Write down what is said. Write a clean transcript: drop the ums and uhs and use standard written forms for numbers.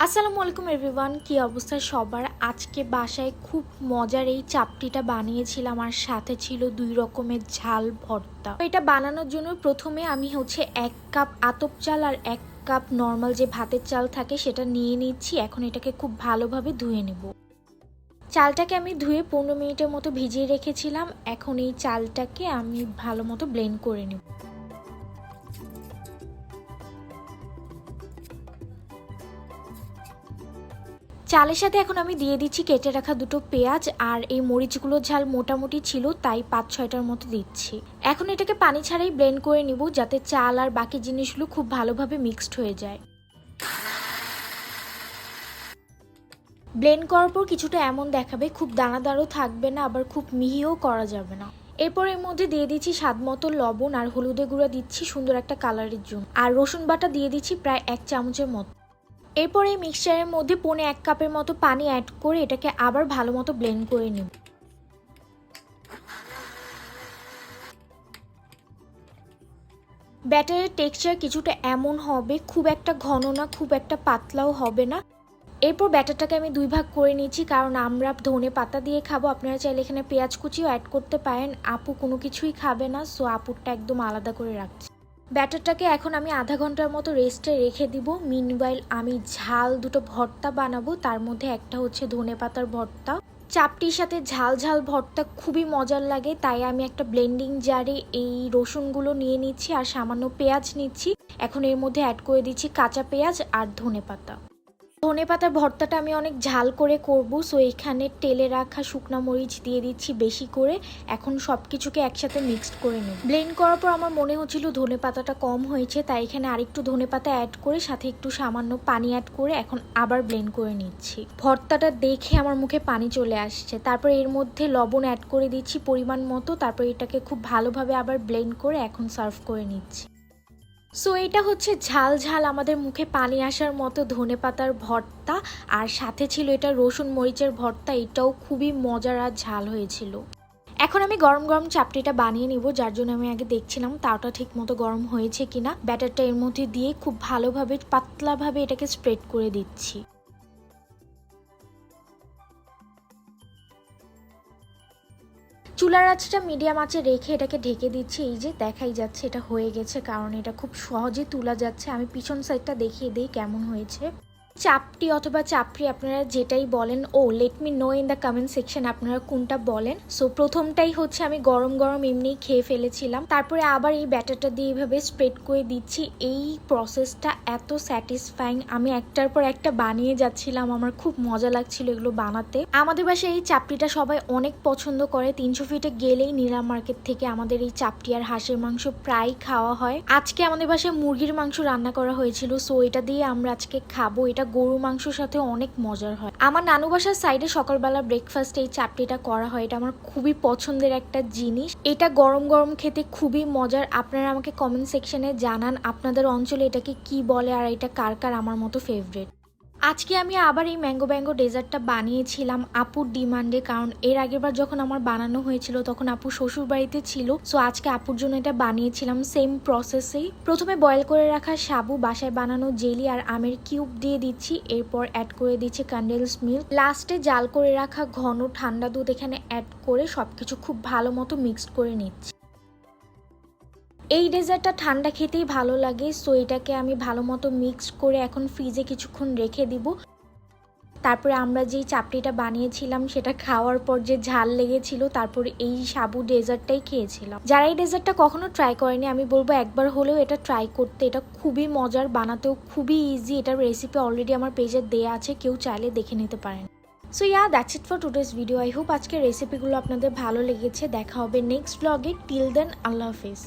আসসালামু আলাইকুম এভরিওয়ান, কি অবস্থা সবার। আজকে বাসায় খুব মজার এই চাপটিটা বানিয়েছিলাম আর সাথে ছিল 2 রকমের ঝাল ভর্তা। এটা বানানোর জন্য প্রথমে আমি 1 কাপ আতপ চাল আর 1 কাপ নর্মাল যে ভাতের চাল থাকে সেটা নিয়ে নিচ্ছি। এখন এটাকে খুব ভালোভাবে ধুয়ে নেব। চালটাকে আমি ধুয়ে 15 মিনিটের মতো ভিজিয়ে রেখেছিলাম। এখন এই চালটাকে আমি ভালো মতো ব্লেন্ড করে নেব। চালের সাথে এখন আমি দিয়ে দিচ্ছি কেটে রাখা 2টো পেঁয়াজ, আর এই মরিচগুলোর ঝাল মোটামুটি ছিল তাই 5-6টার মতো দিচ্ছি। এখন এটাকে পানি ছাড়াই ব্লেন্ড করে নিব যাতে চাল আর বাকি জিনিসগুলো খুব ভালোভাবে মিক্সড হয়ে যায়। ব্লেন্ড করার পর কিছুটা এমন দেখাবে, খুব দানাদারও থাকবে না আবার খুব মিহিও করা যাবে না। এরপর এর মধ্যে দিয়ে দিচ্ছি স্বাদ মতো লবণ আর হলুদের গুঁড়া দিচ্ছি সুন্দর একটা কালারের জন্য, আর রসুন বাটা দিয়ে দিচ্ছি প্রায় 1 চামচের মতো। এরপর এই মিক্সচারের মধ্যে 1 কাপের মতো পানি অ্যাড করে এটাকে আবার ভালো মতো ব্লেন্ড করে নিব। ব্যাটারের টেক্সচার কিছুটা এমন হবে, খুব একটা ঘন না খুব একটা পাতলাও হবে না। এরপর ব্যাটারটাকে আমি 2 ভাগ করে নিচ্ছি, কারণ আমরা ধনে পাতা দিয়ে খাবো। আপনারা চাইলে এখানে পেঁয়াজ কুচিও অ্যাড করতে পারেন। আপু কোনো কিছুই খাবে না, সো আপুরটা একদম আলাদা করে রাখছি। ব্যাটারটাকে এখন আমি আধা ঘন্টার মতো রেস্টে রেখে দিব। মিনওয়াইল আমি ঝাল 2টো ভর্তা বানাবো, তার মধ্যে একটা হচ্ছে ধনেপাতার ভর্তা। চাপটির সাথে ঝাল ঝাল ভর্তা খুবই মজার লাগে, তাই আমি একটা ব্লেন্ডিং জারে এই রসুনগুলো নিয়ে নিচ্ছি আর সামান্য পেঁয়াজ নিচ্ছি। এখন এর মধ্যে অ্যাড করে দিচ্ছি কাঁচা পেঁয়াজ আর ধনেপাতা। ধনেপাতার ভর্তাটা আমি অনেক ঝাল করে করব, সো এখানে তেলে রাখা শুকনা মরিচ দিয়ে দিচ্ছি বেশি করে। এখন সব কিছুকে একসাথে মিক্সড করে নেব। ব্লেন্ড করার পর আমার মনে হচ্ছিল ধনেপাতাটা কম হয়েছে, তাই এখানে আরেকটু ধনেপাতা অ্যাড করে সাথে একটু সামান্য পানি অ্যাড করে এখন আবার ব্লেন্ড করে নিচ্ছি। ভর্তাটা দেখে আমার মুখে পানি চলে আসছে। তারপর এর মধ্যে লবণ অ্যাড করে দিচ্ছি পরিমাণ মতো। তারপর এটাকে খুব ভালোভাবে আবার ব্লেন্ড করে এখন সার্ভ করে নিচ্ছি। সো এটা হচ্ছে ঝাল ঝাল আমাদের মুখে পানি আসার মতো ধনেপাতার ভর্তা, আর সাথে ছিল এটা রসুন মরিচের ভর্তা। এটাও খুবই মজার আর ঝাল হয়েছিল। এখন আমি গরম গরম চাপটিটা বানিয়ে নিব, যার জন্য আমি আগে দেখছিলাম তাওটা ঠিক মতো গরম হয়েছে কিনা। ব্যাটারটা এর মধ্যে দিয়ে খুব ভালোভাবে পাতলাভাবে এটাকে স্প্রেড করে দিচ্ছি। চুলার আঁচটা মিডিয়াম আঁচে রেখে এটাকে ঢেকে দিচ্ছি। এই যে দেখাই যাচ্ছে এটা হয়ে গেছে, কারণ এটা খুব সহজে তোলা যাচ্ছে। আমি পিছন সাইডটা দেখিয়ে দিই কেমন হয়েছে। চাপটি অথবা চাপড়ি আপনারা যেটাই বলেন, let me no in the comment section আপনারা কোনটা বলেন। সো প্রথমটাই হচ্ছে আমি গরম গরম এমনিই খেয়ে ফেলেছিলাম, তারপরে আবার এই ব্যাটারটা দিয়ে এইভাবে স্প্রেড করে দিচ্ছি। এই প্রসেসটা এত স্যাটিসফাইং, আমি একটার পর একটা বানিয়ে যাচ্ছিলাম। আমার খুব মজা লাগছিল এগুলো বানাতে। আমাদের বাসায় এই চাপড়িটা সবাই অনেক পছন্দ করে। 300 ফিটে গেলেই নিলাম মার্কেট থেকে আমাদের এই চাপটি আর হাঁসের মাংস প্রায় খাওয়া হয়। আজকে আমাদের বাসায় মুরগির মাংস রান্না করা হয়েছিল, সো এটা দিয়ে আমরা আজকে খাবো। এটা গরু মাংসের সাথে অনেক মজার হয়। আমার নানু বাসার সাইডে সকালবেলা ব্রেকফাস্টে এই চাপটিটা করা হয়। এটা আমার খুবই পছন্দের একটা জিনিস। এটা গরম গরম খেতে খুবই মজার। আপনারা আমাকে কমেন্ট সেকশনে জানান আপনাদের অঞ্চলে এটাকে কি বলে আর এটা কার কার আমার মতো ফেভারিট। আজকে আমি আবার এই ম্যাঙ্গো ডেজার্টটা বানিয়েছিলাম আপুর ডিমান্ডে, কারণ এর আগেরবার যখন আমার বানানো হয়েছিল তখন আপু শ্বশুর বাড়িতে ছিল। সো আজকে আপুর জন্য এটা বানিয়েছিলাম সেম প্রসেসেই। প্রথমে বয়েল করে রাখা সাবু, বাসায় বানানো জেলি আর আমের কিউব দিয়ে দিচ্ছি। এরপর অ্যাড করে দিচ্ছি কন্ডেন্স মিল্ক। লাস্টে জাল করে রাখা ঘন ঠান্ডা দুধ এখানে অ্যাড করে সবকিছু খুব ভালো মতো মিক্সড করে নিচ্ছি। এই ডেজার্টটা ঠান্ডা খেতেই ভালো লাগে, সো এটাকে আমি ভালো মতো মিক্সড করে এখন ফ্রিজে কিছুক্ষণ রেখে দিব। তারপরে আমরা যেই চাপড়িটা বানিয়েছিলাম সেটা খাওয়ার পর যে ঝাল লেগেছিল, তারপরে এই সাবু ডেজার্টটাই খেয়েছিলাম। যারা এই ডেজার্টটা কখনো ট্রাই করেনি আমি বলবো একবার হলেও এটা ট্রাই করতে। এটা খুবই মজার, বানাতেও খুবই ইজি। এটার রেসিপি অলরেডি আমার পেজে দেয়া আছে, কেউ চাইলে দেখে নিতে পারেন। So that's it for today's video. I hope আজকের রেসিপিগুলো আপনাদের ভালো লেগেছে। দেখা হবে নেক্সট ব্লগে। টিল দেন আল্লাহ হাফেজ।